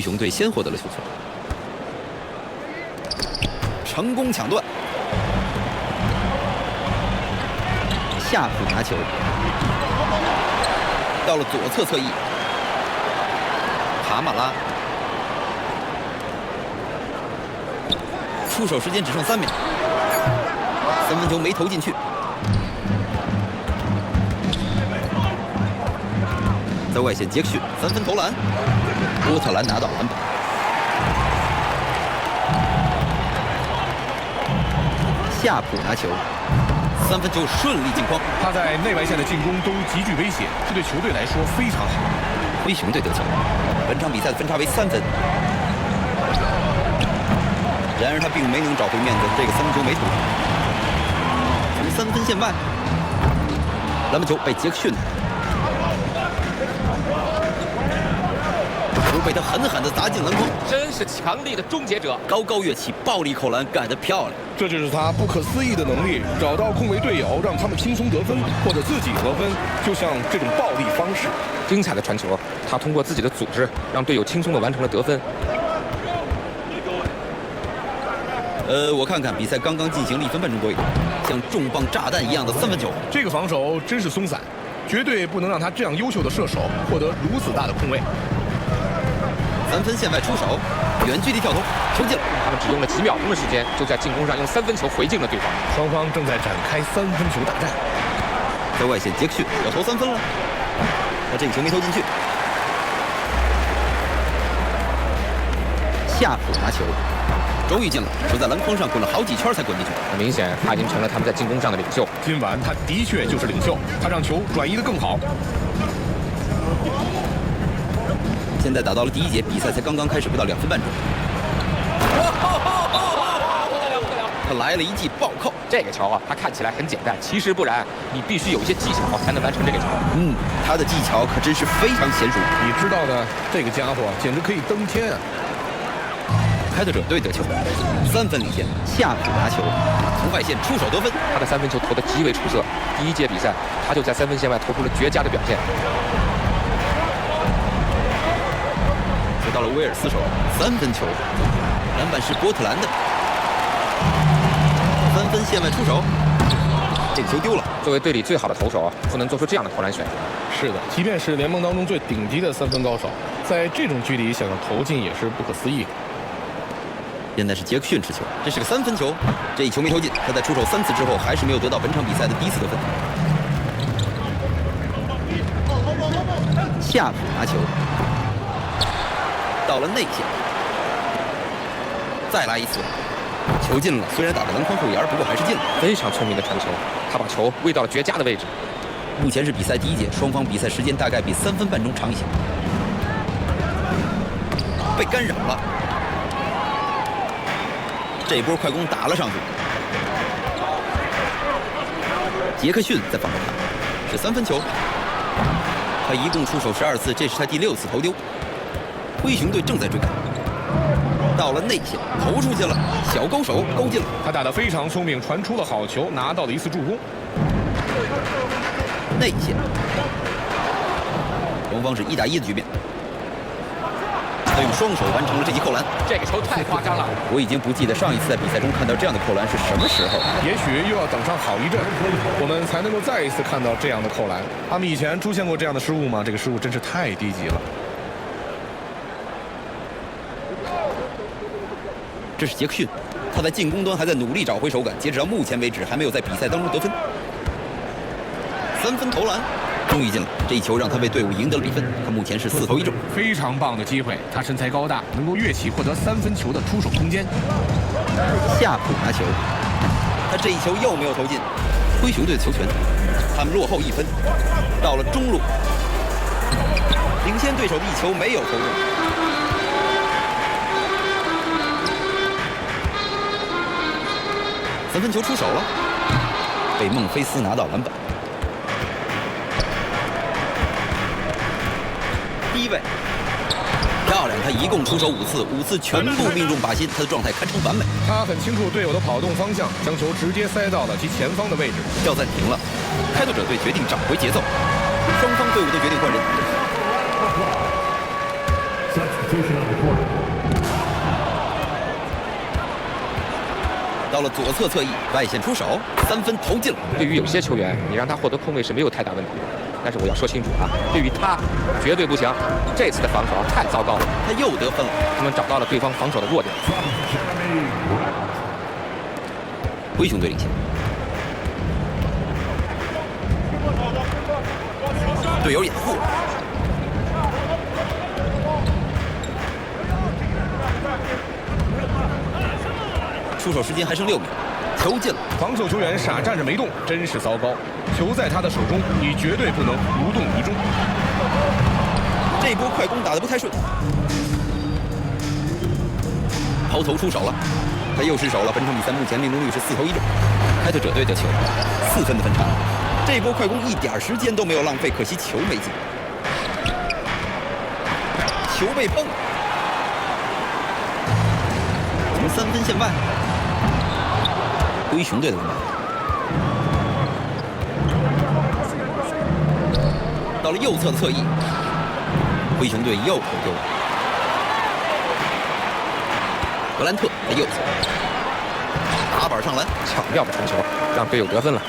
熊队先获得了球权，成功抢断，夏普拿球，到了左侧侧翼，卡马拉，出手时间只剩3秒，三分球没投进去。 在外线，杰克逊3分投篮，波特兰拿到篮板。夏普拿球，3分球顺利进筐。他在内外线的进攻都极具威胁，这对球队来说非常好。灰熊队得球，本场比赛的分差为3分。然而他并没能找回面子，这个3分球没投进。从3分线外，篮板球被杰克逊。 球被他狠狠地砸进篮筐，真是强力的终结者！高高跃起，暴力扣篮，干得漂亮！这就是他不可思议的能力，找到空位队友，让他们轻松得分，或者自己得分，就像这种暴力方式。精彩的传球，他通过自己的组织，让队友轻松地完成了得分。我看看比赛刚刚进行了1分半钟多一点，像重磅炸弹一样的3分球。这个防守真是松散，绝对不能让他这样优秀的射手获得如此大的空位。 3分线外出手，远距离跳投，球进了。他们只用了几秒钟的时间，就在进攻上用3分球回敬了对方。双方正在展开3分球大战。在外线，杰克逊要投3分了，他这个球没投进去。夏普拿球，终于进了，球在篮筐上滚了好几圈才滚进去。很明显，他已经成了他们在进攻上的领袖。今晚他的确就是领袖，他让球转移得更好。 现在打到了第1节，比赛才刚刚开始不到2分半钟。他来了一记暴扣，这个球啊，他看起来很简单，其实不然，你必须有一些技巧才能完成这个球。他的技巧可真是非常娴熟。你知道的，这个家伙简直可以登天啊！开拓者队得球，3分领先。夏普拿球，从外线出手得分。他的3分球投得极为出色。第1节比赛，他就在3分线外投出了绝佳的表现。 到了威尔斯手，3分球，篮板是波特兰的，3分线外出手，这个球丢了。作为队里最好的投手，不能做出这样的投篮选择。是的，即便是联盟当中最顶级的3分高手，在这种距离想要投进也是不可思议。现在是杰克逊持球，这是个3分球，这一球没投进。他在出手3次之后，还是没有得到本场比赛的第1次得分。夏普拿球。 到了内线，再来一次，球进了。虽然打到篮筐后沿，不过还是进了。非常聪明的传球，他把球喂到了绝佳的位置。目前是比赛第1节，双方比赛时间大概比3分半钟长一些。被干扰了，这波快攻打了上去。杰克逊在防守他，是3分球。他一共出手12次，这是他第6次投丢。 灰熊队正在追赶，到了内线，投出去了，小勾手勾进了。他打得非常聪明，传出了好球，拿到了1次助攻。内线，双方是1打1的局面。他用双手完成了这记扣篮。这个球太夸张了，我已经不记得上一次在比赛中看到这样的扣篮是什么时候。也许又要等上好一阵，我们才能够再一次看到这样的扣篮。他们以前出现过这样的失误吗？这个失误真是太低级了。 这是杰克逊，他在进攻端还在努力找回手感。截止到目前为止，还没有在比赛当中得分。3分投篮，终于进了。这一球让他为队伍赢得了比分。他目前是4投1中，非常棒的机会。他身材高大，能够跃起获得3分球的出手空间。夏普拿球，他这一球又没有投进。灰熊队的球权，他们落后1分。到了中路，领先对手的一球没有投中。 3分球出手了，被孟菲斯拿到篮板。第1位，漂亮！他一共出手5次，5次全部命中靶心，他的状态堪称完美。他很清楚队友的跑动方向，将球直接塞到了其前方的位置。要暂停了，开拓者队决定找回节奏，双方队伍都决定换人。到了左侧侧翼，外线出手，3分投进了。对于有些球员，你让他获得空位是没有太大问题的，但是我要说清楚啊，对于他绝对不行。这次的防守太糟糕了，他又得分了。他们找到了对方防守的弱点。灰熊队领先。队友掩护。出手时间还剩6秒，球进了。防守球员傻站着没动，真是糟糕。球在他的手中，你绝对不能无动于衷。这波快攻打得不太顺，抛投出手了，他又失手了。本场比赛目前命中率是4投1中。开拓者队得球，4分的分差。这波快攻一点时间都没有浪费，可惜球没进，球被碰，从3分线外。灰熊队的篮板，到了右侧的侧翼，灰熊队又投丢了。格兰特在右侧打板上篮，巧妙的传球，让队友得分了。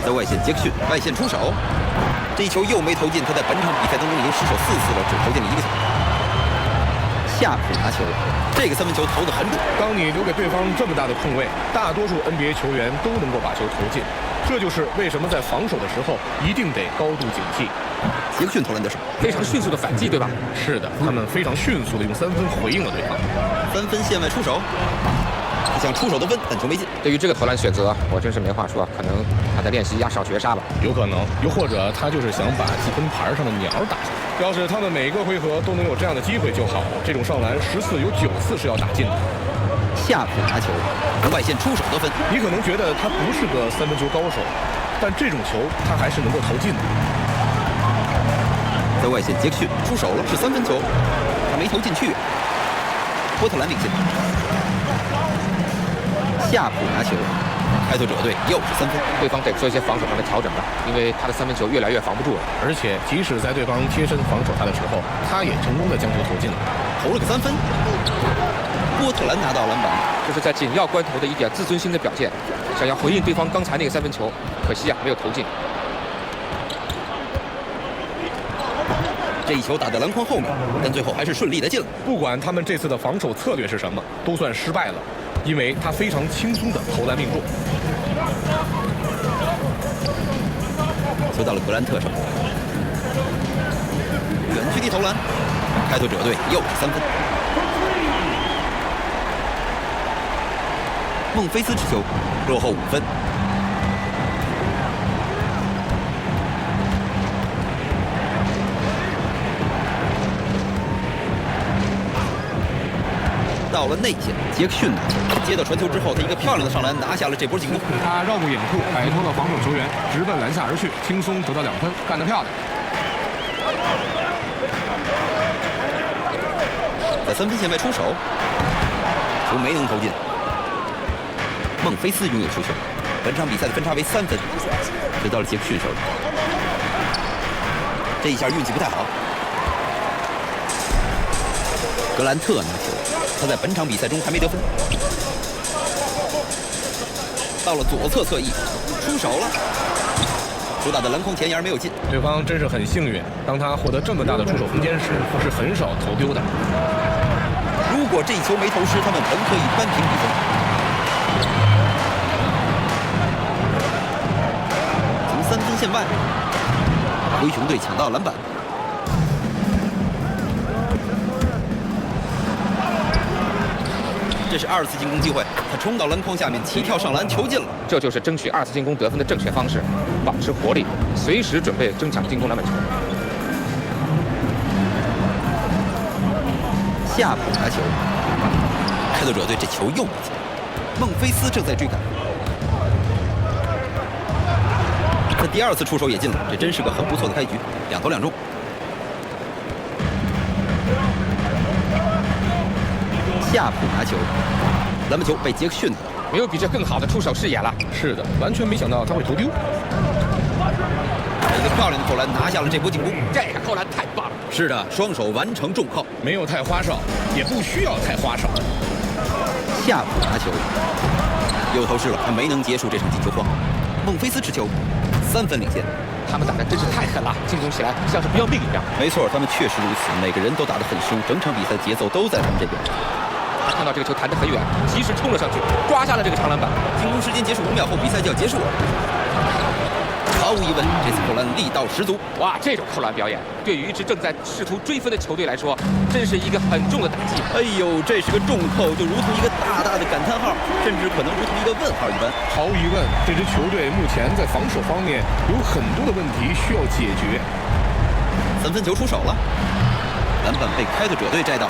在外线杰克逊外线出手，这一球又没投进。他在本场比赛当中已经失手4次了，只投进了1个球。夏普拿球，这个3分球投得很准。当你留给对方这么大的空位，大多数 NBA 球员都能够把球投进，这就是为什么在防守的时候一定得高度警惕。杰克逊投篮得手，非常迅速的反击，对吧？是的，他们非常迅速的用3分回应了对方。3分线外出手，他想出手得分，但球没进。对于这个投篮选择，我真是没话说，可能他在练习压哨绝杀吧。有可能，又或者他就是想把积分牌上的鸟打下来。要是他们每个回合都能有这样的机会就好了。这种上篮10次有9次是要打进的。夏普拿球，从外线出手得分。你可能觉得他不是个3分球高手，但这种球他还是能够投进的。在外线杰克逊出手了，是3分球，他没投进去。波特兰领先。夏普拿球，开拓者队又是3分。对方得做一些防守上的调整吧，因为他的3分球越来越防不住了。而且即使在对方贴身防守他的时候，他也成功的将球投进了，投了个3分。波特兰拿到篮板，这是在紧要关头的一点自尊心的表现，想要回应对方刚才那个3分球，可惜啊没有投进。这一球打在篮筐后面，但最后还是顺利的进了。不管他们这次的防守策略是什么，都算失败了，因为他非常轻松的投篮命中。球到了格兰特手，远距离投篮，开拓者队又是3分。孟菲斯持球，落后5分。到了内线，杰克逊拿球，接到传球之后，他一个漂亮的上篮，拿下了这波进攻。他绕过掩护，摆脱了防守球员，直奔篮下而去，轻松得到2分，干得漂亮。在3分线外出手，球没能投进。孟菲斯拥有球权，本场比赛的分差为3分，回到了杰克逊手里。这一下运气不太好。格兰特拿球，他在本场比赛中还没得分。到了左侧侧翼，出手了，球打在篮筐前沿没有进。对方真是很幸运，当他获得这么大的出手空间时，是很少投丢的。如果这一球没投失，他们本可以扳平比分。从3分线外，灰熊队抢到篮板。这是2次进攻机会，他冲到篮筐下面，起跳上篮，球进了。这就是争取2次进攻得分的正确方式，保持活力，随时准备争抢进攻篮板球。夏普拿球，开拓者队这球又没进。孟菲斯正在追赶，他第2次出手也进了，这真是个很不错的开局，2投2中。夏普拿球，篮板球被杰克逊拿到，没有比这更好的出手视野了。是的，完全没想到他会投丢。他一个漂亮的扣篮，拿下了这波进攻。这个扣篮太棒了。是的，双手完成重扣，没有太花哨，也不需要太花哨。夏普拿球，有头势了，他没能结束这场进球荒。孟菲斯持球，3分领先。他们打的真是太狠了，进攻起来像是不要命一样。没错，他们确实如此，每个人都打得很凶，整场比赛节奏都在他们这边。他看到这个球弹得很远，及时冲了上去，抓下了这个长篮板。进攻时间结束5秒后，比赛就要结束了。毫无疑问，这次扣篮力道十足。哇，这种扣篮表演，对于一支正在试图追分的球队来说，真是一个很重的打击。哎呦，这是个重扣，就如同一个大大的感叹号，甚至可能如同一个问号一般。毫无疑问，这支球队目前在防守方面有很多的问题需要解决。3分球出手了，篮板被开拓者队摘到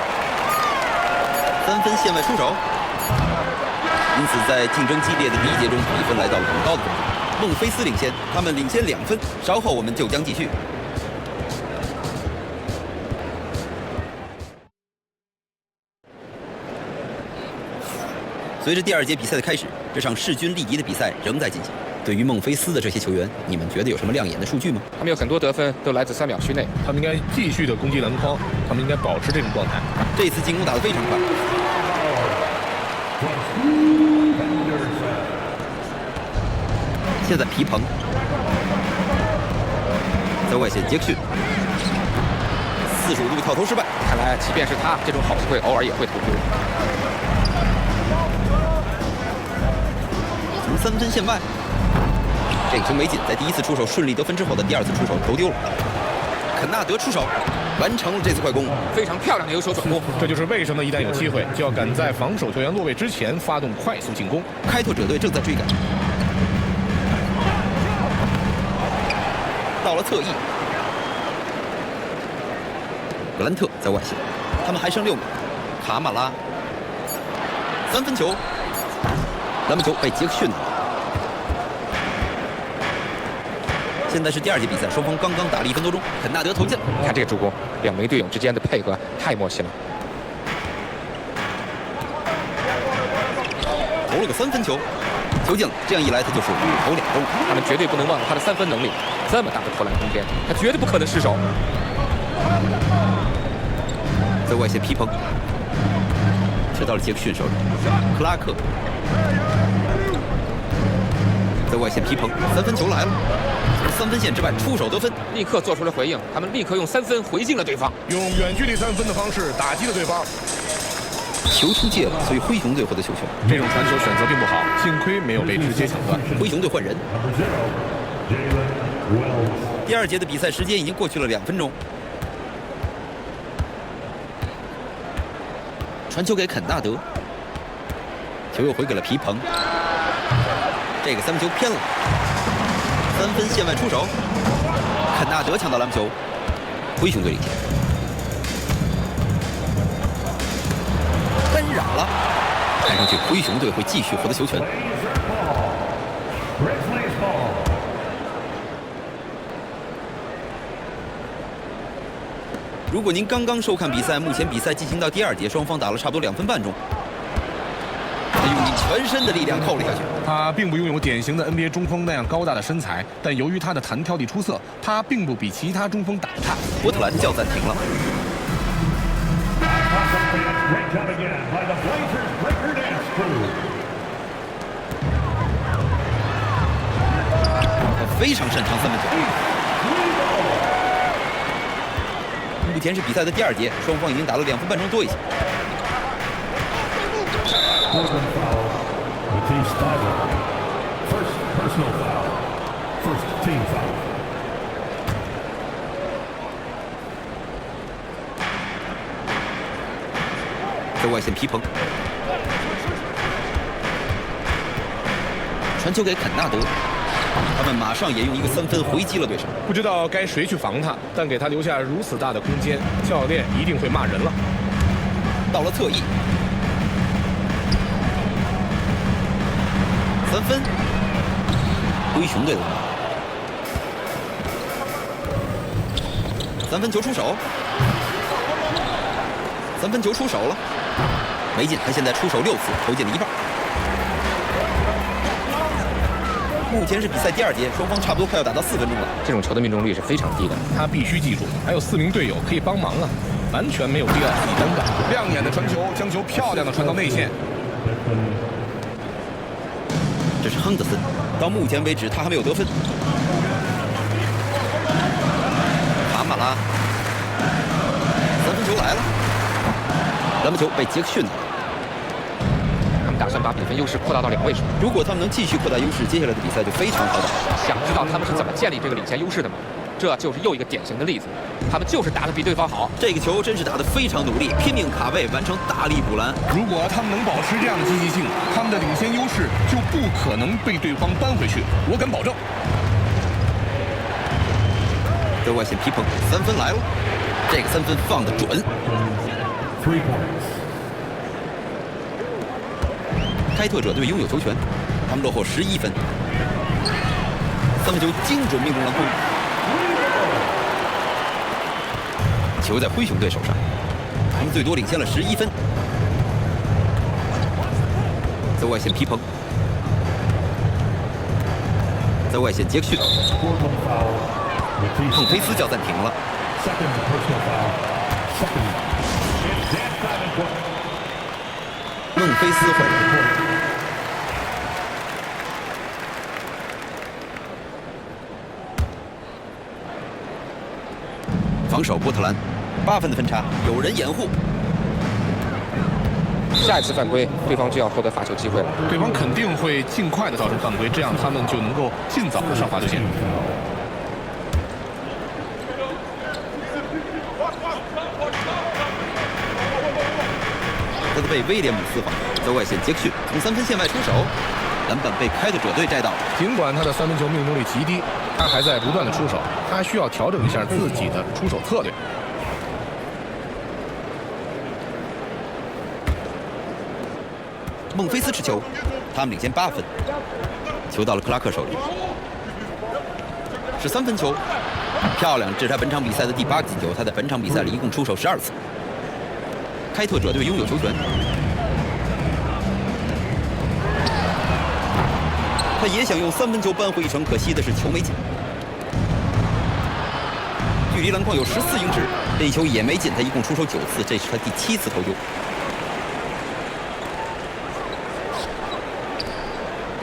，3分线外出手。因此，在竞争激烈的第一节中，比分来到了很高的分数。孟菲斯领先，他们领先2分。稍后我们就将继续。随着第2节比赛的开始，这场势均力敌的比赛仍在进行。对于孟菲斯的这些球员，你们觉得有什么亮眼的数据吗？他们有很多得分都来自3秒区内，他们应该继续的攻击篮筐，他们应该保持这种状态。这次进攻打得非常快。现在皮蓬在外线，杰克逊45度跳投失败。看来即便是他，这种好机会偶尔也会投丢。从3分线外，这个球没进，在第1次出手顺利得分之后的第2次出手投丢了。肯纳德出手，完成了这次快攻，非常漂亮的有手转攻。这就是为什么一旦有机会，就要赶在防守球员落位之前发动快速进攻。开拓者队正在追赶，到了侧翼，格兰特在外线，他们还剩6秒。卡马拉3分球，篮板球被杰克逊拿到。现在是第2节比赛，双方刚刚打了1分多钟。肯纳德投进，你看这个助攻，两名队友之间的配合太默契了。投了个3分球，球进了。这样一来，他就是5投2中。他们绝对不能忘了他的3分能力，这么大的投篮空间，他绝对不可能失手。在外线皮蓬，直到了杰克逊手里。克拉克在外线皮蓬，3分球来了，从3分线之外出手得分，立刻做出了回应，他们立刻用3分回敬了对方，用远距离3分的方式打击了对方。球出界了，所以灰熊队获得球权。这种传球选择并不好，幸亏没有被直接抢断。灰熊队换人。第2节的比赛时间已经过去了2分钟。传球给肯纳德，球又回给了皮蓬。这个3分球偏了，3分线外出手，肯纳德抢到篮球，灰熊队领先。干扰了，看上去灰熊队会继续获得球权。如果您刚刚收看比赛，目前比赛进行到第2节，双方打了差不多2分半钟。他用尽全身的力量扣了下去。他并不拥有典型的 NBA 中锋那样高大的身材，但由于他的弹跳力出色，他并不比其他中锋打得差。波特兰叫暂停了。他非常擅长3分球。目前是比赛的第2节，双方已经打了2分半钟多一些。在外线皮蓬，传球给肯纳德，他们马上也用一个3分回击了对手。不知道该谁去防他，但给他留下如此大的空间，教练一定会骂人了。到了侧翼，3分，灰熊队的3分球出手，3分球出手了，没进。他现在出手6次，投进了1半。目前是比赛第2节，双方差不多快要打到4分钟了。这种球的命中率是非常低的。他必须记住，还有4名队友可以帮忙啊，完全没有必要自己单干。亮眼的传球，将球漂亮的传到内线。这是亨德森，到目前为止他还没有得分。卡马拉，3分球来了，篮板球被杰克逊拿了。他们打算把比分优势扩大到2位数。如果他们能继续扩大优势，接下来的比赛就非常好打。想知道他们是怎么建立这个领先优势的吗？这就是又一个典型的例子，他们就是打得比对方好。这个球真是打得非常努力，拼命卡位，完成大力补篮。如果他们能保持这样的积极性，他们的领先优势就不可能被对方扳回去。我敢保证。德外线皮蓬，3分来了，这个3分放得准。开拓者队拥有球权，他们落后11分。3分球精准命中篮筐，球在灰熊队手上，他们最多领先了11分。在外线皮蓬，在外线杰克逊，孟菲斯叫暂停了。孟菲斯换人。防守波特兰，8分的分差，有人掩护。下一次犯规，对方就要获得罚球机会了。对方肯定会尽快的造成犯规，这样他们就能够尽早的上罚球线。他被威廉姆斯防，在外线杰克逊从3分线外出手，篮板被开拓者队摘到。尽管他的3分球命中率极低，他还在不断的出手，他需要调整一下自己的出手策略。孟菲斯持球，他们领先8分，球到了克拉克手里，是3分球，漂亮！这是他本场比赛的第8个进球，他在本场比赛里一共出手12次。开拓者队拥有球权，他也想用3分球扳回一城，可惜的是球没进。距离篮筐有14英尺，这一球也没进，他一共出手9次，这是他第7次投丢。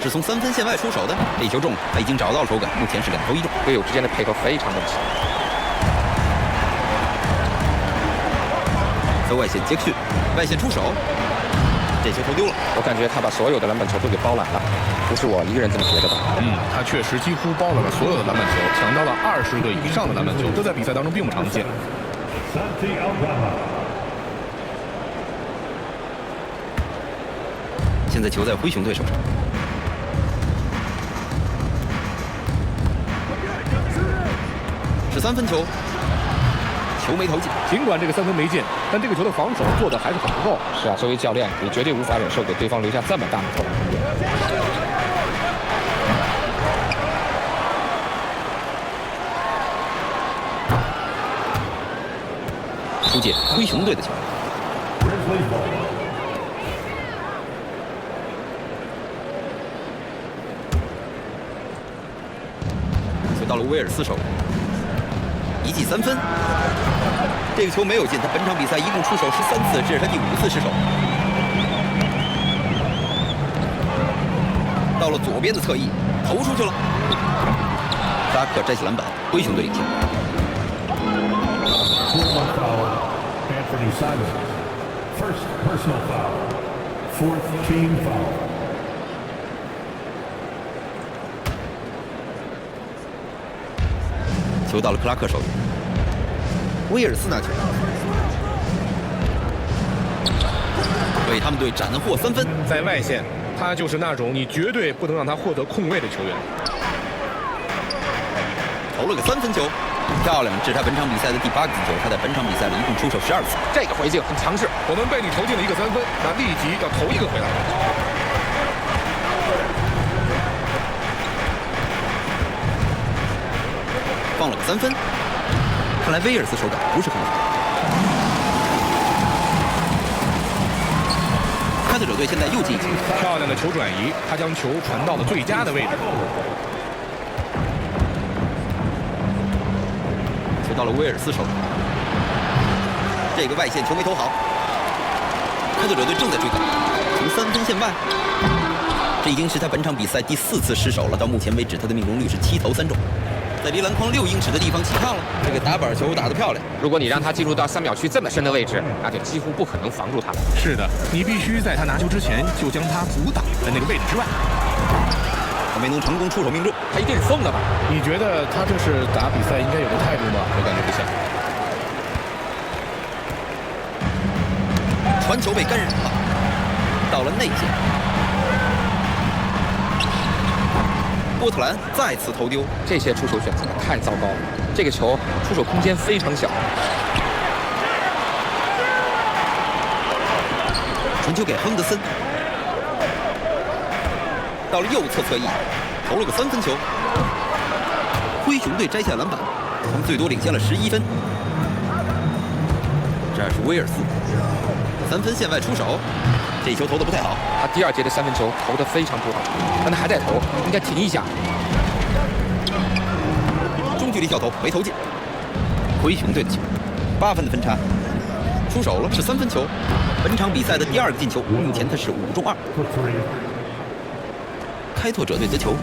是从3分线外出手的，这一球中，他已经找到了手感，目前是2投1中，队友之间的配合非常默契。在外线杰克逊，外线出手，这球投丢了。我感觉他把所有的篮板球都给包揽了，不是我一个人这么觉得的。他确实几乎包揽了所有的篮板球，抢到了20个以上的篮板球，这在比赛当中并不常见。现在球在灰熊队手上，是3分球，球没投进。尽管这个3分没进，但这个球的防守做得还是很不够。是啊，作为教练，你绝对无法忍受给对方留下这么大的投篮空间。出界灰熊队的球。球到了威尔斯手里，一记3分。这个球没有进，他本场比赛一共出手13次，这是他第5次失手。到了左边的侧翼，投出去了。扎克摘起篮板，灰熊队领先。Anthony Simons, first personal foul, fourth team foul. 球到了克拉克手里，威尔斯拿球，为他们队斩获3分。在外线，他就是那种你绝对不能让他获得空位的球员。投了个3分球，漂亮！这是他本场比赛的第8个进球，他在本场比赛里一共出手12次。这个回敬很强势。我们被你投进了一个3分，那立即要投一个回来。放了个3分，看来威尔斯手感不是很好。开拓者队现在又进一球，漂亮的球转移，他将球传到了最佳的位置。球到了威尔斯手里，这个外线球没投好，开拓者队正在追赶，从3分线外。这已经是他本场比赛第4次失手了，到目前为止他的命中率是7投3中，在离篮筐6英尺的地方起抗了。这个打板球打得漂亮。如果你让他进入到3秒区这么深的位置，那就几乎不可能防住他了。是的，你必须在他拿球之前就将他阻挡在那个位置之外。他没能成功出手命中，他一定是疯了吧？你觉得他这是打比赛应该有的态度吗？我感觉不像。传球被干扰了，到了内线。波特兰再次投丢，这些出手选择太糟糕了，这个球出手空间非常小。传球给亨德森，到了右侧侧翼，投了个3分球。灰熊队摘下篮板，他们最多领先了11分。这是威尔斯，3分线外出手，这一球投得不太好。他第2节的3分球投得非常不好，但他还在投，应该停一下。中距离跳投没投进，灰熊队的球，8分的分差，出手了是3分球。本场比赛的第2个进球，目前他是5中2。 for 3. 开拓者队得球，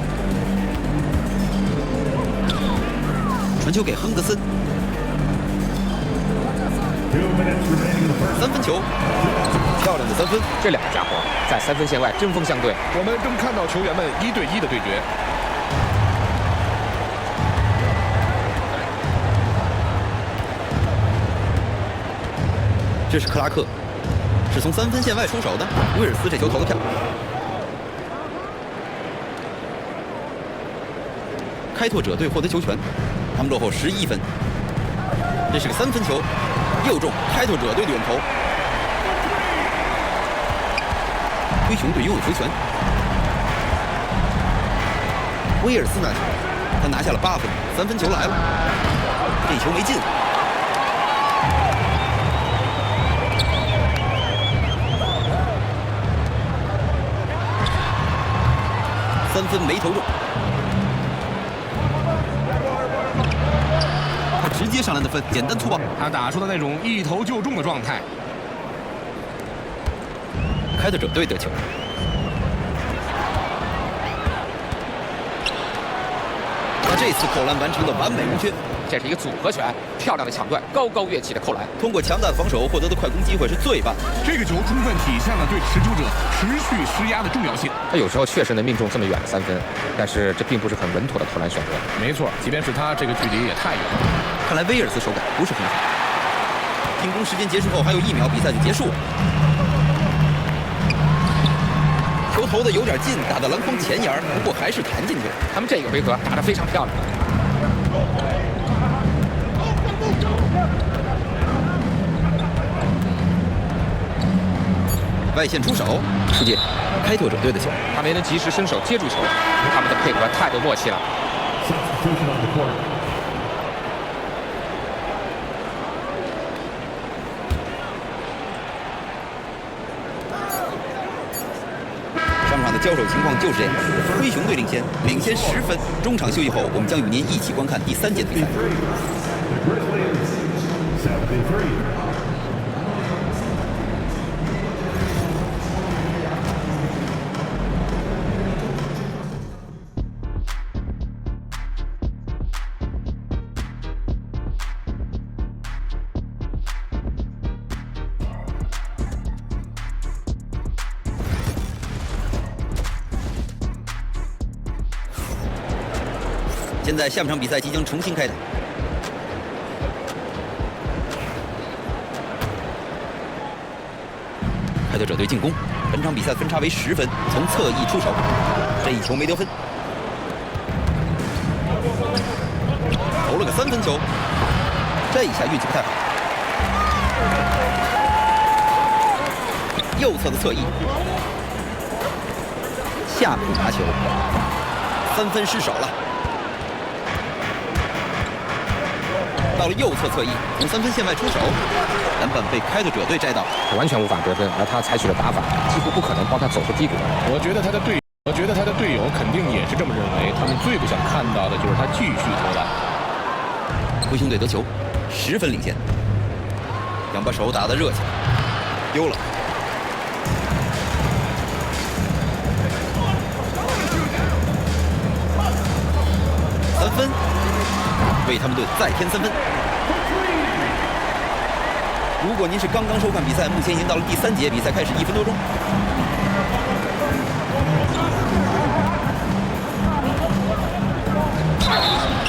传球给亨德森， 2 minutes remaining in the first. 3分球，漂亮的3分。这两个家伙在3分线外针锋相对。我们正看到球员们1对1的对决。这是克拉克，是从3分线外出手的。威尔斯这球投得漂亮。开拓者队获得球权，他们落后11分。这是个3分球，又中开拓者队的远投。灰熊队拥有球权。威尔斯拿球，他拿下了8分，3分球来了，这球没进。3分没投中，他直接上篮的分，简单粗暴。他打出的那种一投就中的状态。开拓者队得球，他这次扣篮完成的完美无缺。这是一个组合拳，漂亮的抢断，高高跃起的扣篮。通过强大的防守获得的快攻机会是最棒。这个球充分体现了对持球者持续施压的重要性。他有时候确实能命中这么远的3分，但是这并不是很稳妥的投篮选择。没错，即便是他，这个距离也太远了。看来威尔斯手感不是很好。进攻时间结束后还有1秒，比赛就结束了。球投的有点近，打到篮筐前沿，不过还是弹进去了。他们这个回合打得非常漂亮。外线出手，出界，开拓者队的球。他没能及时伸手接住球，他们的配合太有默契了。 Substitution on the court. 上场的交手情况就是这样，灰熊队领先10分。中场休息后，我们将与您一起观看第3节比赛。 The Grizzlies, 73. 现在下半场比赛即将重新开打。开拓者队进攻，本场比赛分差为10分，从侧翼出手，这一球没得分，投了个3分球，这一下运气不太好。右侧的侧翼，夏普拿球，3分失手了。 到了右侧侧翼，从3分线外出手，篮板断被开拓者队摘到，完全无法得分，而他采取的打法几乎不可能帮他走出低谷。我觉得他的队友肯定也是这么认为，他们最不想看到的就是他继续投篮。灰熊队得球，10分领先，想把手打得热起来，丢了。3分，为他们队再添3分。如果您是刚刚收看比赛，目前已经到了第3节，比赛开始1分多钟。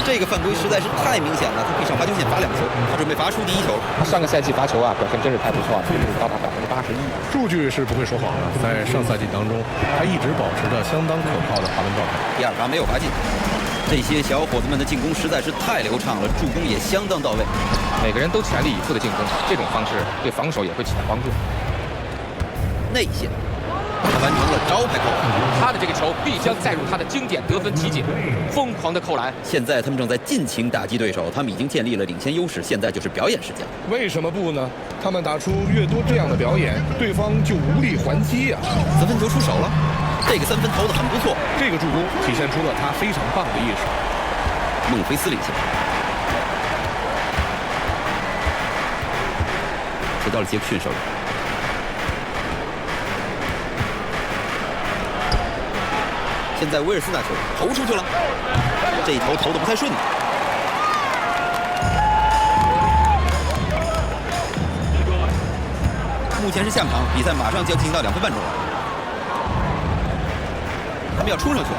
这个犯规实在是太明显了，他闭上罚球线罚2球，他准备罚出第1球。他上个赛季罚球啊，表现真是太不错了，高达81%。数据是不会说谎的，在上赛季当中，他一直保持着相当可靠的罚篮状态。第2罚没有罚进，这些小伙子们的进攻实在是太流畅了，助攻也相当到位。每个人都全力以赴的进攻，这种方式对防守也会起到帮助。内线，他完成了招牌扣篮。他的这个球必将载入他的经典得分奇景，疯狂的扣篮。现在他们正在尽情打击对手，他们已经建立了领先优势，现在就是表演时间。为什么不呢？他们打出越多这样的表演，对方就无力还击呀。3分球出手了，这个3分投得很不错，这个助攻体现出了他非常棒的意识。孟菲斯领先，回到了杰克逊手里。现在威尔斯拿球投出去了，这一投投得不太顺。目前是下半场，比赛马上就要进行到2分半钟了，他们要冲上去了，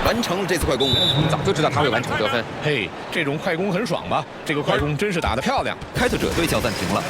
完成了这次快攻。早就知道他会完成得分。嘿，这种快攻很爽吧？这个快攻真是打得漂亮。开拓者队叫暂停了。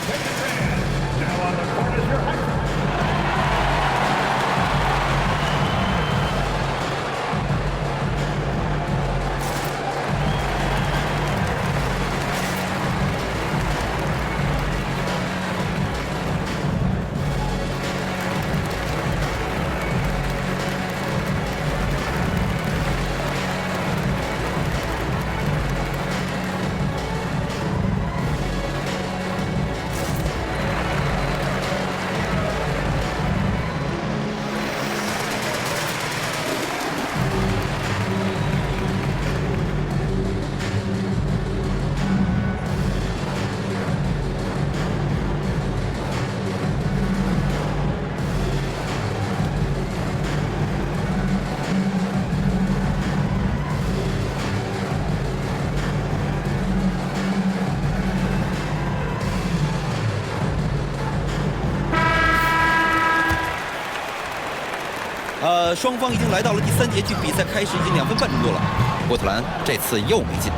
双方已经来到了第3节，距比赛开始已经2分半钟多了。波特兰这次又没进，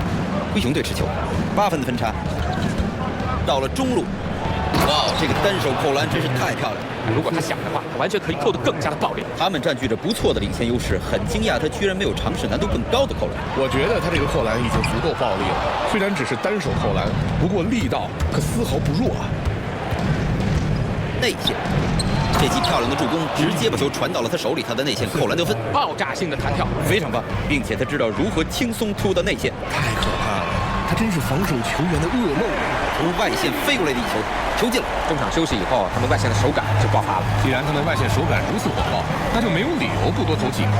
灰熊队持球，8分的分差。到了中路，哇，这个单手扣篮真是太漂亮了。如果他想的话，完全可以扣得更加的爆裂。他们占据着不错的领先优势，很惊讶他居然没有尝试难度更高的扣篮。我觉得他这个扣篮已经足够暴力了，虽然只是单手扣篮，不过力道可丝毫不弱啊。内线，这记漂亮的助攻直接把球传到了他手里，他的内线扣篮得分，爆炸性的弹跳，非常棒，并且他知道如何轻松突到内线，太可怕了，他真是防守球员的噩梦。从外线飞过来的一球，球进了。中场休息以后，他们外线的手感就爆发了。既然他们外线手感如此火爆，那就没有理由不多投几个。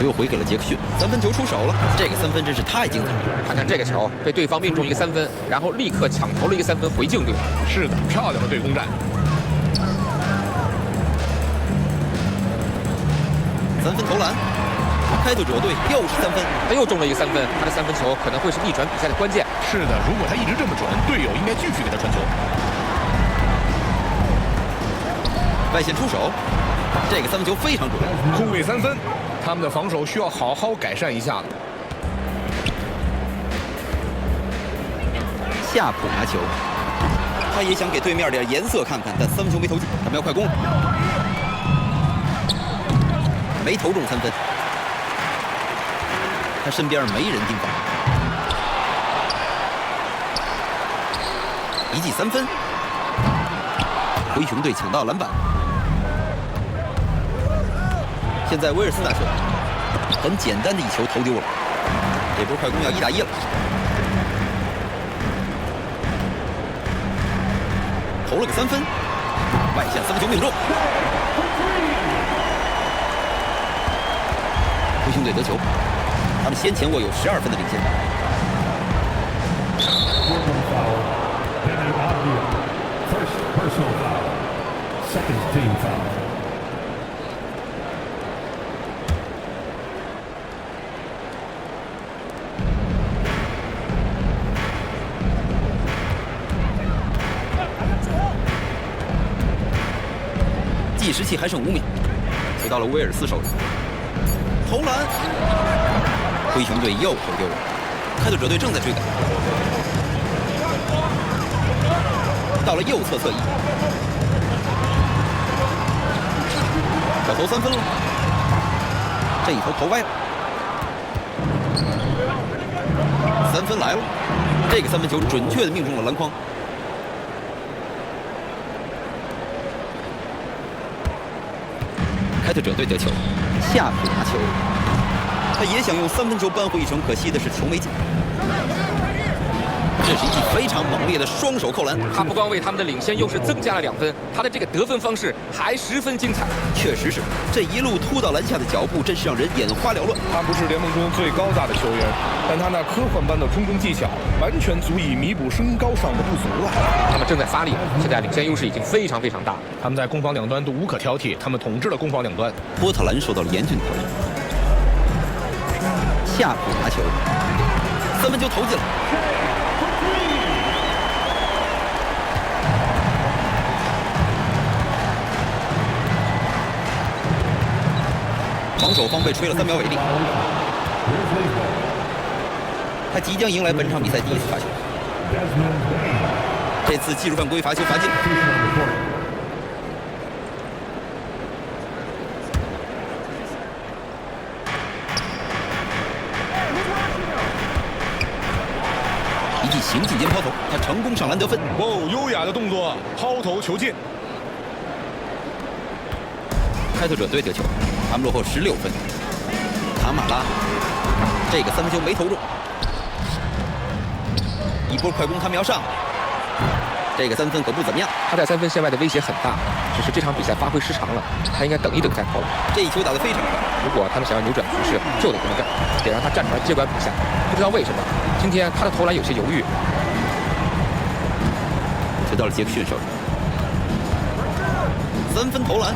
又回给了杰克逊，3分球出手了，这个3分真是太精彩了。看看这个球，被对方命中一个3分，然后立刻抢投了一个3分回敬队。是的，漂亮的对攻战。3分投篮，开拓者队又是3分，他又中了一个3分，他的3分球可能会是逆转比赛的关键。是的，如果他一直这么准，队友应该继续给他传球。外线出手，这个3分球非常准，空位3分，他们的防守需要好好改善一下了。夏普拿球，他也想给对面点颜色看看，但3分球没投进，他们要快攻，没投中3分，他身边没人盯防，一记3分，灰熊队抢到篮板。现在威尔斯拿球，很简单的一球投丢了，这波快攻要1打1了。投了个3分，外线3分球命中。灰熊队得球，他们先前握有12分的领先。 Fourth foul. Benny Avdia. First personal foul. Second team foul. 计时器还剩5秒，球到了威尔斯手里，投篮，灰熊队又投丢了，开拓者队正在追赶，到了右侧侧翼，要投3分了，这一投投歪了，3分来了，这个3分球准确地命中了篮筐。 开拓者队得球，夏普拿球，他也想用3分球扳回一城，可惜的是球没进。这是一记非常猛烈的双手扣篮，他不光为他们的领先优势增加了2分，他的这个得分方式还十分精彩。确实是这一路突到篮下的脚步，真是让人眼花缭乱。他不是联盟中最高大的球员，但他那科幻般的空中技巧，完全足以弥补身高上的不足了。他们正在发力，现在领先优势已经非常大了。他们在攻防两端都无可挑剔，他们统治了攻防两端。波特兰受到了严峻的考验，夏普拿球，3分球投进了。 防守方被吹了3秒违例，他即将迎来本场比赛第1次罚球。这次技术犯规罚球罚进。一记行进间抛投，他成功上篮得分。哦，优雅的动作，抛投球进。开拓者队得球。 他们落后16分，卡马拉这个3分球没投中，一波快攻他们要上，这个3分可不怎么样。他在3分线外的威胁很大，只是这场比赛发挥失常了，他应该等一等再投。这一球打得非常快，如果他们想要扭转局势，就得这么干，得让他站出来接管比赛。不知道为什么，今天他的投篮有些犹豫。球到了杰克逊手里，3分投篮。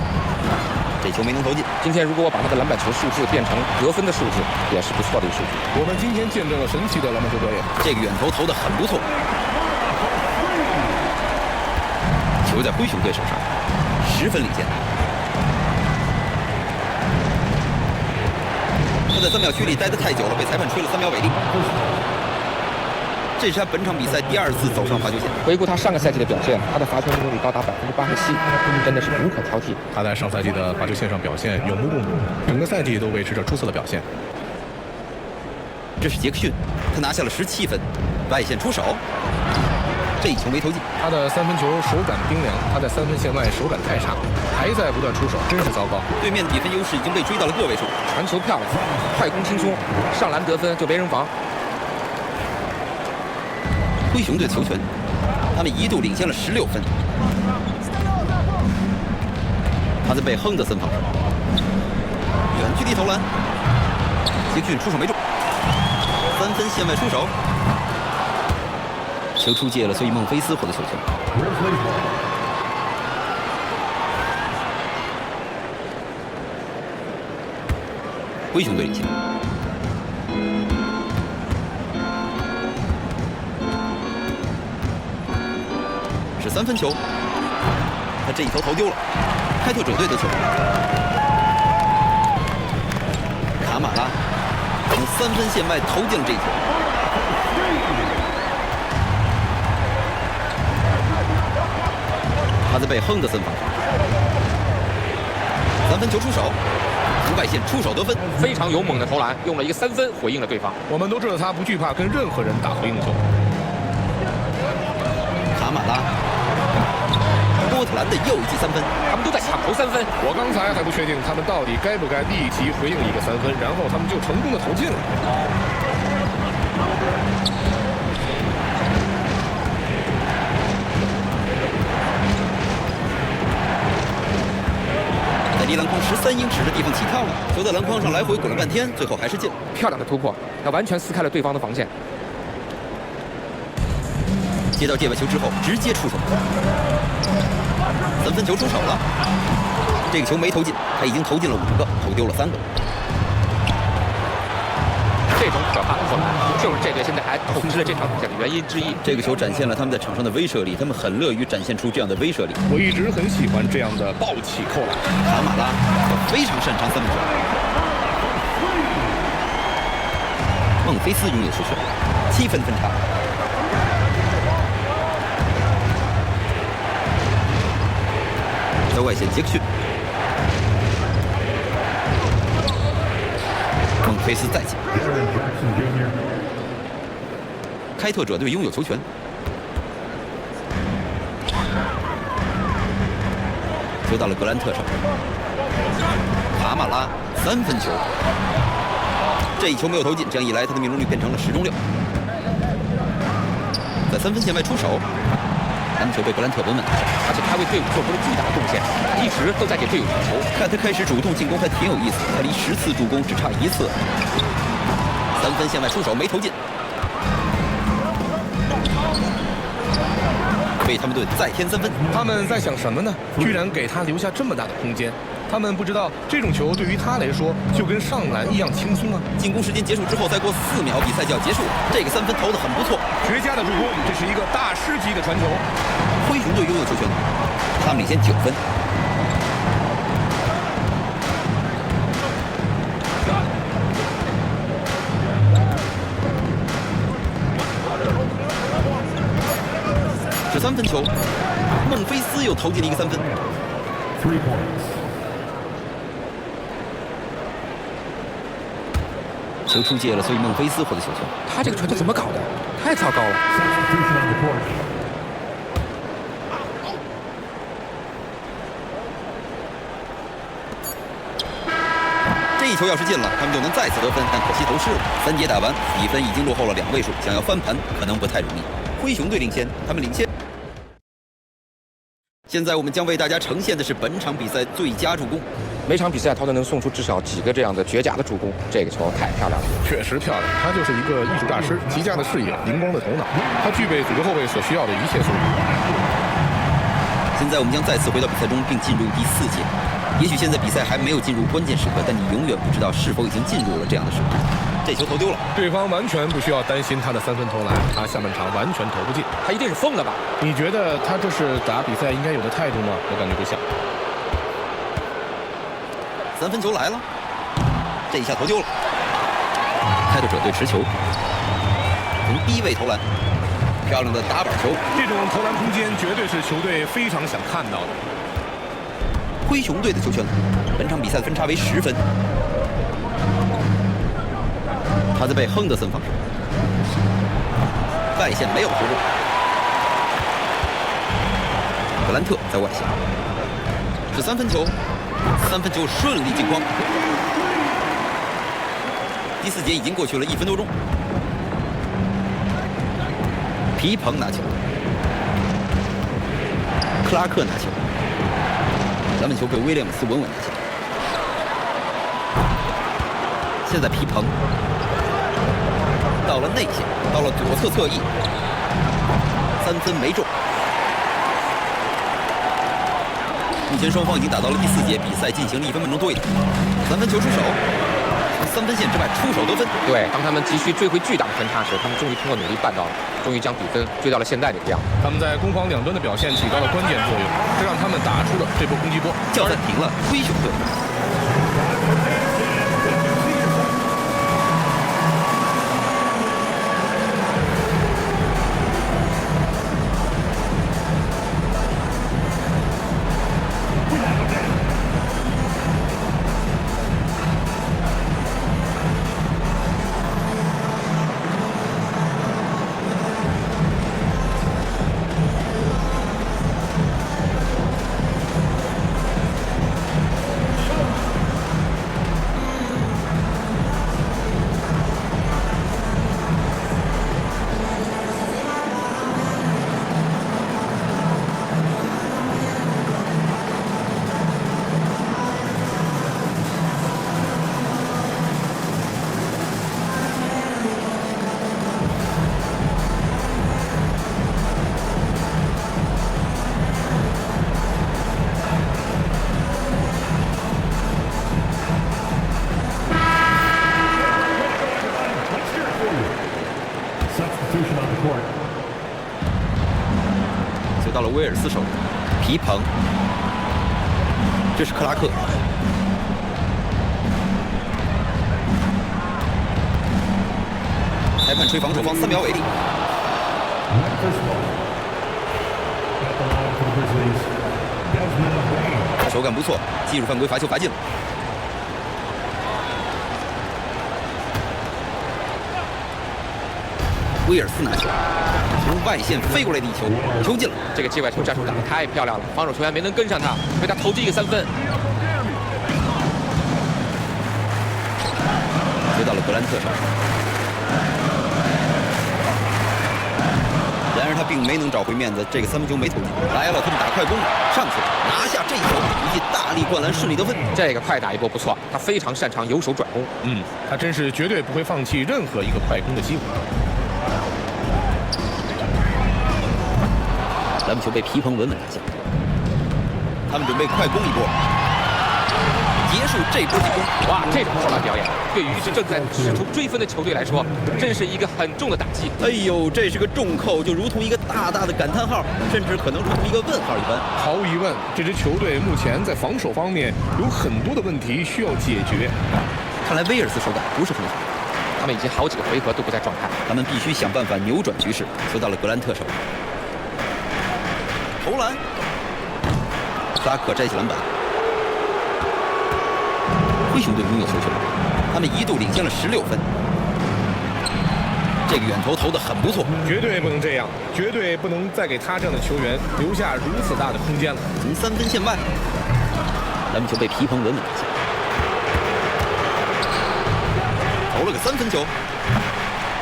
这球没能投进。今天如果我把他的篮板球数字变成得分的数字，也是不错的一个数据。我们今天见证了神奇的篮板球表演。这个远投投得很不错。球在灰熊队手上，10分领先。他在3秒区里待得太久了，被裁判吹了3秒违例。这是他本场比赛第2次走上罚球线。回顾他上个赛季的表现，他的罚球命中率高达87%，真的是无可挑剔。他在上赛季的罚球线上表现有目共睹，整个赛季都维持着出色的表现。这是杰克逊，他拿下了17分，外线出手，这一球没投进。他的3分球手感冰凉，他在3分线外手感太差，还在不断出手，真是糟糕。对面的比分优势已经被追到了个位数。传球漂亮，快攻轻松，上篮得分就没人防。 灰熊队球权，他们一度领先了16分。他在被亨德森防守，远距离投篮，杰克逊出手没中，3分线外出手，球出界了，所以孟菲斯获得球权。灰熊队领先。 是3分球，他这一投投丢了，开拓者队得球。卡马拉从3分线外投进了这一球。他在被亨德森防守，3分球出手，从外线出手得分，非常勇猛的投篮，用了一个3分回应了对方。我们都知道他不惧怕跟任何人打回应球。卡马拉。 波特兰的又一记3分，他们都在抢投3分。我刚才还不确定他们到底该不该立即回应一个3分，然后他们就成功的投进了。13英尺的地方起跳了，球在篮筐上来回滚了半天，最后还是进了。漂亮的突破，他完全撕开了对方的防线。接到界外球之后，直接出手，三分球出手了。这个球没投进，他已经投进了5个，投丢了3个。这种可怕的投篮，就是这队现在还统治了这场比赛的原因之一。这个球展现了他们在场上的威慑力，他们很乐于展现出这样的威慑力。我一直很喜欢这样的暴起扣篮。卡马拉非常擅长三分球。孟菲斯拥有球权，7分分差。在外线杰克逊，孟菲斯再进。Aaron Jackson Jr. 开拓者队拥有球权。球到了格兰特上，卡马拉3分球，这一球没有投进，这样一来他的命中率变成了10中6。在3分线外出手，篮球被格兰特稳稳拿下，而且他为队伍做出了巨大的贡献，一直都在给队友传球。看他开始主动进攻还挺有意思，他离10次助攻只差1次。3分线外出手没投进，为他们队再添3分。他们在想什么呢？居然给他留下这么大的空间。他们不知道这种球对于他来说就跟上篮一样轻松啊！进攻时间结束之后，再过4秒，比赛就要结束了。这个3分投得很不错，绝佳的助攻，这是一个大师级的传球。灰熊队拥有球权，他们领先9分。13分球，孟菲斯又投进了一个3分。 3 points. 球出界了，所以孟菲斯获得球权。他这个传球怎么搞的？太糟糕了！ Substitution on the court. 这一球要是进了，他们就能再次得分，但可惜投失了。3节打完，比分已经落后了2位数，想要翻盘可能不太容易。灰熊队领先，他们领先。现在我们将为大家呈现的是本场比赛最佳助攻。每场比赛他都能送出至少几个这样的绝佳的助攻，这个球太漂亮了。确实漂亮，他就是一个艺术大师，极佳的视野，灵光的头脑，他具备组织后卫所需要的一切素质。现在我们将再次回到比赛中，并进入第4节。也许现在比赛还没有进入关键时刻，但你永远不知道是否已经进入了这样的时刻。这球投丢了，对方完全不需要担心他的3分投篮，他下半场完全投不进。他一定是疯了吧？你觉得他这是打比赛应该有的态度吗？我感觉不像。 3分球来了，这一下投丢了。开拓者队持球，从低位投篮，漂亮的打板球。这种投篮空间绝对是球队非常想看到的。灰熊队的球权，本场比赛的分差为10分。他在被亨德森防守，外线没有突破。格兰特在外线，是3分球。 3分球顺利进筐。第4节已经过去了1分多钟。皮蓬拿球，克拉克拿球，篮板球被威廉姆斯稳稳拿下。现在皮蓬到了内线，到了左侧侧翼，3分没中。 目前双方已经打到了第4节，比赛进行了1分半钟多一点。3分球出手，从3分线之外出手得分。对，当他们急需追回巨大的分差时，他们终于通过努力办到了，终于将比分追到了现在这个样子。他们在攻防两端的表现起到了关键作用，这让他们打出了这波攻击波。叫暂停了，灰熊队。到了威尔斯手里，皮蓬，这是克拉克。裁判吹防守方3秒违例。 Memphis ball. At the line for the Grizzlies, Desmond Bain. 他手感不错，技术犯规，罚球罚进了。威尔斯拿球，从外线飞过来的一球，球进了。这个界外球战术打得太漂亮了，防守球员没能跟上他，被他投进一个3分。回到了格兰特手。 然而他并没能找回面子，这个3分球没投进。来了，他们打快攻，上去拿下这一球，以及大力灌篮，顺利得分。这个快打一波不错，他非常擅长由守转攻。他真是绝对不会放弃任何一个快攻的机会。篮球被皮蓬稳稳拿下，他们准备快攻一波，结束这波进攻。哇，这种投篮表演对于正在试图追分的球队来说，真是一个很重的打击。哎呦，这是个重扣，就如同一个大大的感叹号，甚至可能如同一个问号一般。毫无疑问，这支球队目前在防守方面有很多的问题需要解决。看来威尔斯手感不是很好，他们已经好几个回合都不在状态，他们必须想办法扭转局势。球到了格兰特手里，投篮，萨克摘起篮板。灰熊队拥有球权，他们一度领先了16分。这个远投投得很不错，绝对不能这样，绝对不能再给他这样的球员留下如此大的空间了。从3分线外，篮球被皮蓬稳稳拿下，投了个3分球，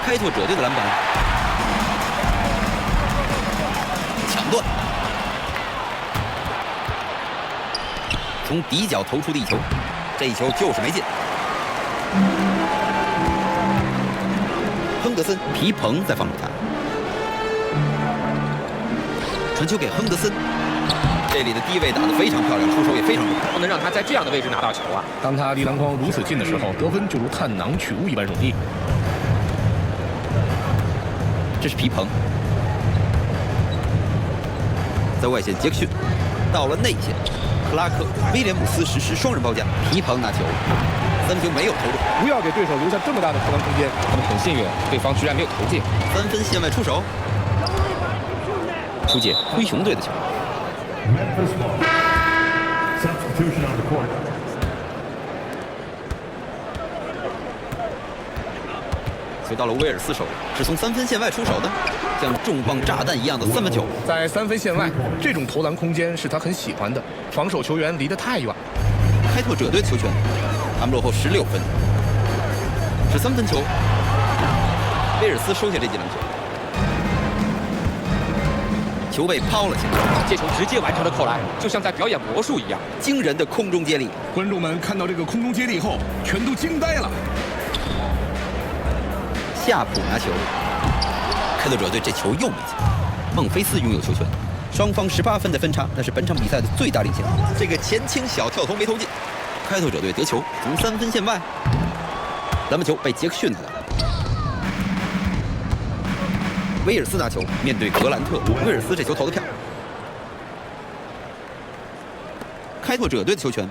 开拓者队的篮板，抢断，从底角投出的一球，这一球就是没进。亨德森、皮蓬在防守他，传球给亨德森，这里的低位打得非常漂亮，出手也非常准。不能让他在这样的位置拿到球啊！当他离篮筐如此近的时候，得分就如探囊取物一般容易。这是皮蓬，在外线杰克逊，到了内线，克拉克、威廉姆斯实施双人包夹，皮蓬拿球，3分球没有投入。不要给对手留下这么大的投篮空间。他们很幸运，对方居然没有投进。3分线外出手，出界灰熊队的球。 Memphis ball. Substitution on the court. 球到了威尔斯手里，是从3分线外出手的，像重磅炸弹一样的3分球。在3分线外，这种投篮空间是他很喜欢的。防守球员离得太远。开拓者队的球权，他们落后16分，是3分球。威尔斯收下这记篮球，球被抛了起来，这球直接完成了扣篮，就像在表演魔术一样，惊人的空中接力。观众们看到这个空中接力后，全都惊呆了。夏普拿球，开拓者队这球又没进。孟菲斯拥有球权，双方18分的分差，那是本场比赛的最大领先。这个前倾小跳投没投进，开拓者队得球，从3分线外，篮板球被杰克逊拿到。威尔斯拿球，面对格兰特，威尔斯这球投得漂亮。开拓者队的球权，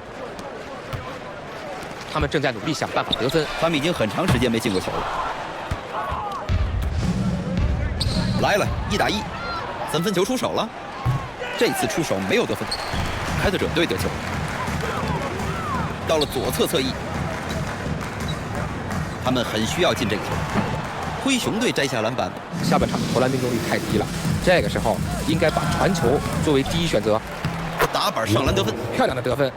他们正在努力想办法得分。他们已经很长时间没进过球了。来了，1打1，3分球出手了。这次出手没有得分，开拓者队得球。到了左侧侧翼，他们很需要进这个球。灰熊队摘下篮板。下半场投篮命中率太低了，这个时候应该把传球作为第一选择。打板上篮得分，漂亮的得分。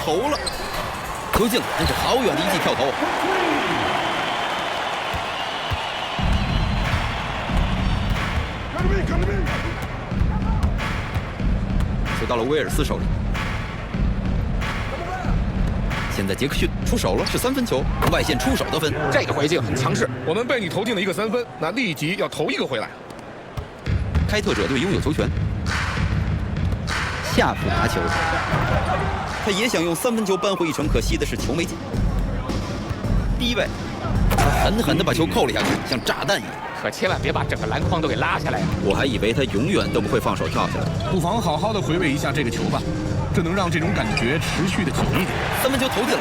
投了，球进了，真是好远的一记跳投。球到了威尔斯手里。现在杰克逊出手了，是3分球，外线出手得分。这个回敬很强势。我们被你投进了一个3分，那立即要投一个回来。开拓者队拥有球权，夏普拿球，他也想用3分球扳回一城，可惜的是球没进。低位，他狠狠地把球扣了下去，像炸弹一样。可千万别把整个篮筐都给拉下来呀！我还以为他永远都不会放手跳下来。不妨好好的回味一下这个球吧，这能让这种感觉持续的久一点。三分球投进了。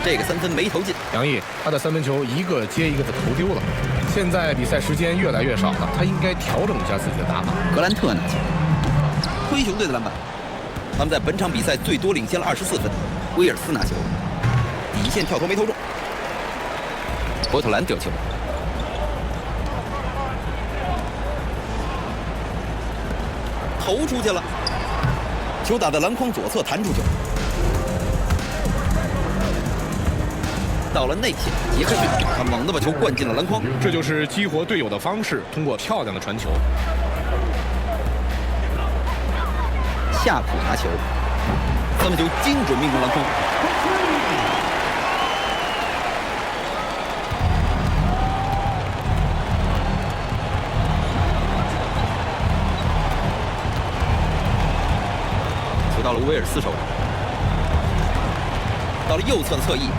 这个三分没投进。杨毅，他的三分球一个接一个的投丢了。现在比赛时间越来越少了，他应该调整一下自己的打法。格兰特拿球，灰熊队的篮板，他们在本场比赛最多领先了24分。威尔斯拿球，底线跳投没投中。波特兰得球，投出去了，球打在篮筐左侧弹出去，到了内线，杰克逊他猛地把球灌进了篮筐。这就是激活队友的方式，通过漂亮的传球。夏普拿球，三分球精准命中篮筐。球到了威尔斯手里，到了右侧侧翼，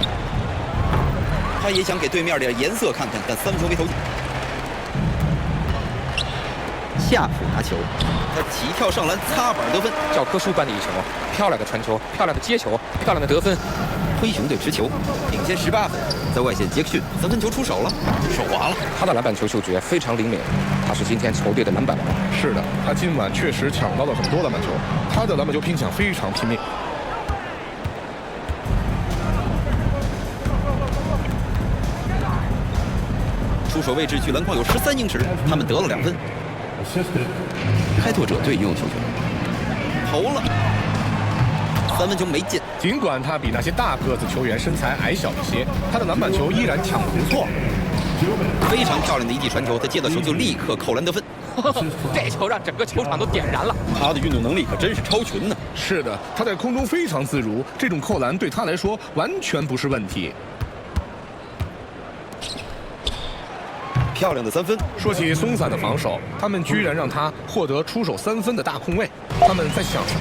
他也想给对面点颜色看看，但三分球没投进。夏普拿球，他起跳上篮，擦板得分。教科书般的一球，漂亮的传球，漂亮的接球，漂亮的得分。灰熊队持球，领先18分。在外线，杰克逊三分球出手了，手滑了。他的篮板球嗅觉非常灵敏，他是今天球队的篮板王。是的，他今晚确实抢到了很多篮板球，他的篮板球拼抢非常拼命。出手位置距篮筐有13英尺，他们得了2分。开拓者队拥有球权，投了，三分球没进。尽管他比那些大个子球员身材矮小一些，他的篮板球依然抢得不错。非常漂亮的一记传球，他接到球就立刻扣篮得分。这球让整个球场都点燃了。他的运动能力可真是超群呢。是的，他在空中非常自如，这种扣篮对他来说完全不是问题。漂亮的三分。说起松散的防守，他们居然让他获得出手3分的大空位，他们在想什么？